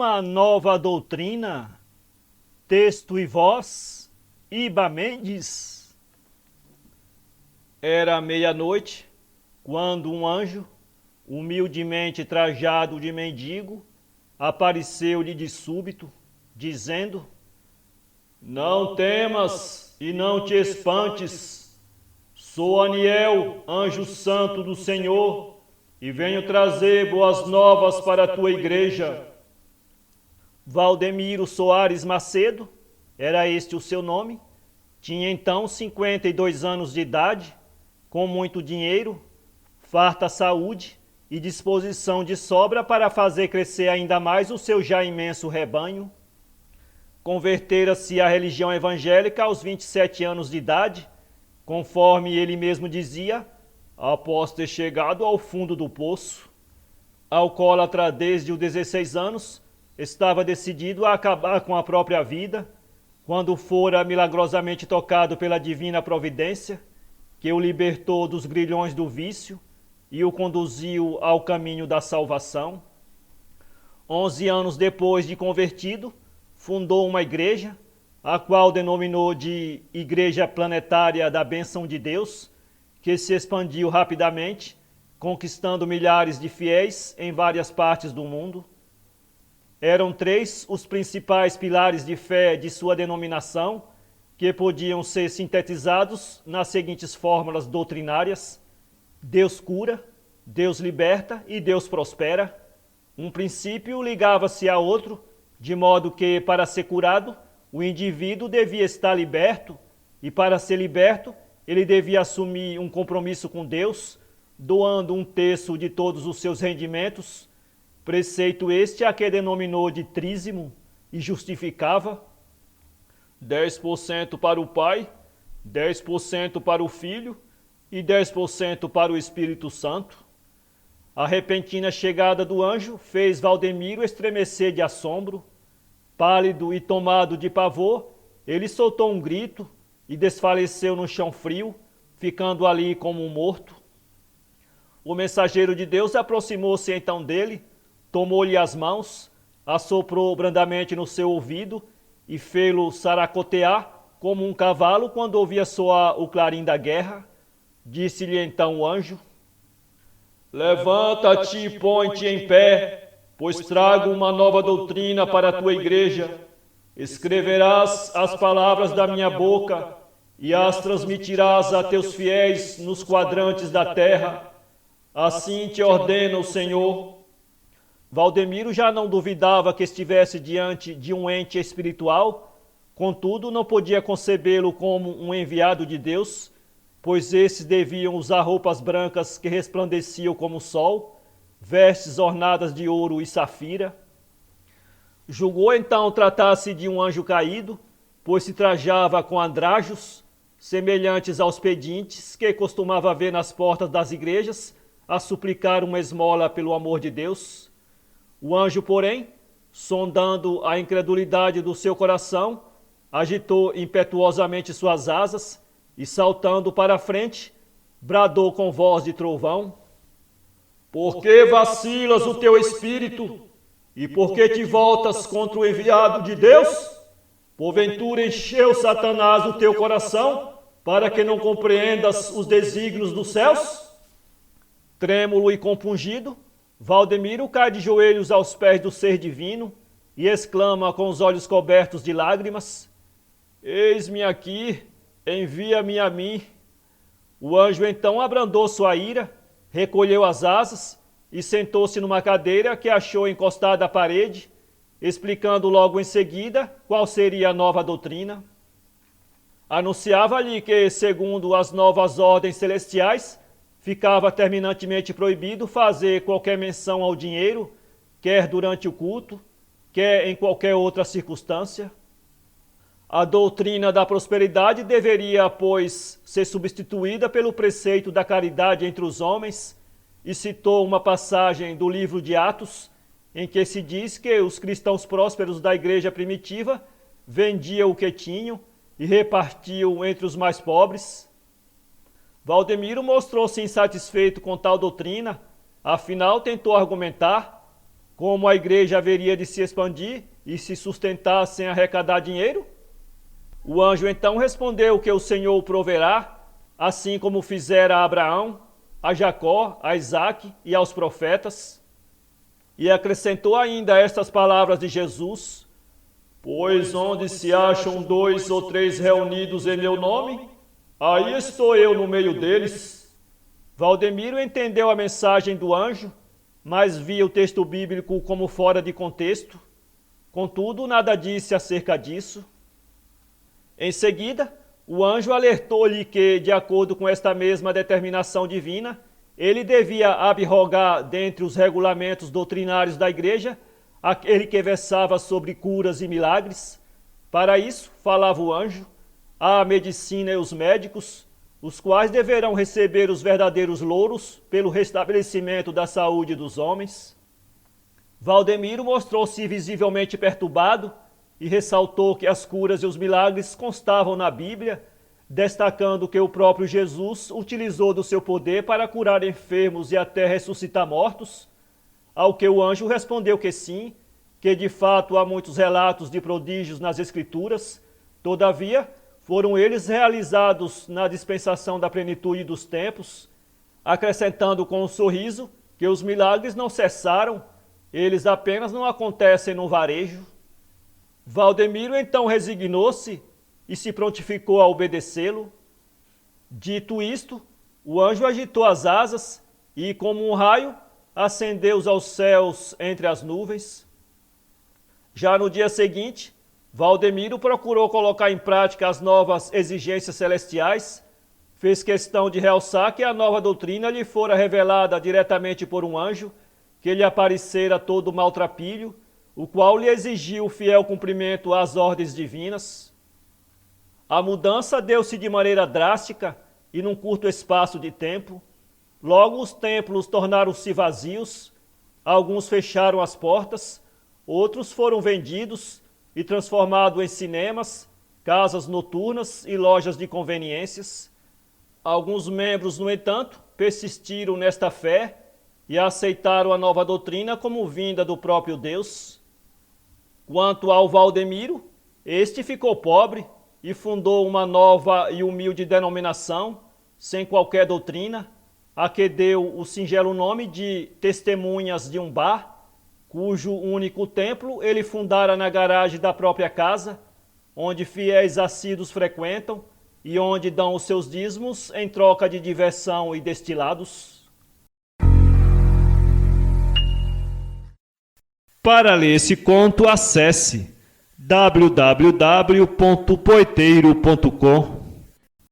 uma nova doutrina, texto e voz, Iba Mendes. Era meia-noite, quando um anjo, humildemente trajado de mendigo, apareceu-lhe de súbito, dizendo: Não temas e não te espantes, sou Aniel, anjo santo do Senhor, e venho trazer boas novas para a tua igreja. Valdemiro Soares Macedo, era este o seu nome, tinha então 52 anos de idade, com muito dinheiro, farta saúde e disposição de sobra para fazer crescer ainda mais o seu já imenso rebanho. Convertera-se à religião evangélica aos 27 anos de idade, conforme ele mesmo dizia, após ter chegado ao fundo do poço. Alcoólatra desde os 16 anos, estava decidido a acabar com a própria vida, quando fora milagrosamente tocado pela divina providência, que o libertou dos grilhões do vício e o conduziu ao caminho da salvação. 11 anos depois de convertido, fundou uma igreja, a qual denominou de Igreja Planetária da Bênção de Deus, que se expandiu rapidamente, conquistando milhares de fiéis em várias partes do mundo. Eram 3 os principais pilares de fé de sua denominação, que podiam ser sintetizados nas seguintes fórmulas doutrinárias: Deus cura, Deus liberta e Deus prospera. Um princípio ligava-se a outro, de modo que, para ser curado, o indivíduo devia estar liberto, e para ser liberto, ele devia assumir um compromisso com Deus, doando 1/3 de todos os seus rendimentos, preceito este a que denominou de trízimo e justificava: 10% para o Pai, 10% para o Filho e 10% para o Espírito Santo. A repentina chegada do anjo fez Valdemiro estremecer de assombro. Pálido e tomado de pavor, ele soltou um grito e desfaleceu no chão frio, ficando ali como um morto. O mensageiro de Deus aproximou-se então dele, tomou-lhe as mãos, assoprou brandamente no seu ouvido e fê-lo saracotear como um cavalo quando ouvia soar o clarim da guerra. Disse-lhe então o anjo: Levanta-te e põe-te em pé, pois trago uma nova doutrina para a tua igreja. Escreverás as palavras da minha boca e as transmitirás a teus fiéis nos quadrantes da terra. Assim te ordena o Senhor. Valdemiro já não duvidava que estivesse diante de um ente espiritual, contudo não podia concebê-lo como um enviado de Deus, pois esses deviam usar roupas brancas que resplandeciam como o sol, vestes ornadas de ouro e safira. Julgou então tratar-se de um anjo caído, pois se trajava com andrajos, semelhantes aos pedintes que costumava ver nas portas das igrejas, a suplicar uma esmola pelo amor de Deus. O anjo, porém, sondando a incredulidade do seu coração, agitou impetuosamente suas asas e, saltando para a frente, bradou com voz de trovão: Por que vacilas o teu espírito? E por que te voltas contra o enviado de Deus? Porventura encheu Satanás o teu coração, para que não compreendas os desígnios dos céus? Trêmulo e compungido, Valdemiro cai de joelhos aos pés do ser divino e exclama com os olhos cobertos de lágrimas: Eis-me aqui, envia-me a mim. O anjo então abrandou sua ira, recolheu as asas e sentou-se numa cadeira que achou encostada à parede, explicando logo em seguida qual seria a nova doutrina. Anunciava-lhe que, segundo as novas ordens celestiais, ficava terminantemente proibido fazer qualquer menção ao dinheiro, quer durante o culto, quer em qualquer outra circunstância. A doutrina da prosperidade deveria, pois, ser substituída pelo preceito da caridade entre os homens, e citou uma passagem do livro de Atos, em que se diz que os cristãos prósperos da igreja primitiva vendiam o que tinham e repartiam entre os mais pobres. Valdemiro mostrou-se insatisfeito com tal doutrina, afinal tentou argumentar: como a igreja haveria de se expandir e se sustentar sem arrecadar dinheiro? O anjo então respondeu que o Senhor o proverá, assim como fizera a Abraão, a Jacó, a Isaque e aos profetas. E acrescentou ainda estas palavras de Jesus: pois onde se acham 2 ou 3 reunidos em meu nome, aí estou eu no meio deles. Valdemiro entendeu a mensagem do anjo, mas via o texto bíblico como fora de contexto. Contudo, nada disse acerca disso. Em seguida, o anjo alertou-lhe que, de acordo com esta mesma determinação divina, ele devia abrogar dentre os regulamentos doutrinários da igreja aquele que versava sobre curas e milagres. Para isso, falava o anjo, há a medicina e os médicos, os quais deverão receber os verdadeiros louros pelo restabelecimento da saúde dos homens. Valdemiro mostrou-se visivelmente perturbado e ressaltou que as curas e os milagres constavam na Bíblia, destacando que o próprio Jesus utilizou do seu poder para curar enfermos e até ressuscitar mortos, ao que o anjo respondeu que sim, que de fato há muitos relatos de prodígios nas Escrituras, todavia foram eles realizados na dispensação da plenitude dos tempos, acrescentando com um sorriso que os milagres não cessaram, eles apenas não acontecem no varejo. Valdemiro então resignou-se e se prontificou a obedecê-lo. Dito isto, o anjo agitou as asas e, como um raio, ascendeu aos céus entre as nuvens. Já no dia seguinte, Valdemiro procurou colocar em prática as novas exigências celestiais, fez questão de realçar que a nova doutrina lhe fora revelada diretamente por um anjo, que lhe aparecera todo maltrapilho, o qual lhe exigiu o fiel cumprimento às ordens divinas. A mudança deu-se de maneira drástica e num curto espaço de tempo. Logo os templos tornaram-se vazios, alguns fecharam as portas, outros foram vendidos e transformados em cinemas, casas noturnas e lojas de conveniências. Alguns membros, no entanto, persistiram nesta fé e aceitaram a nova doutrina como vinda do próprio Deus. Quanto ao Valdemiro, este ficou pobre e fundou uma nova e humilde denominação, sem qualquer doutrina, a que deu o singelo nome de Testemunhas de Umbá, cujo único templo ele fundara na garagem da própria casa, onde fiéis assíduos frequentam e onde dão os seus dízimos em troca de diversão e destilados. Para ler esse conto, acesse www.poeteiro.com.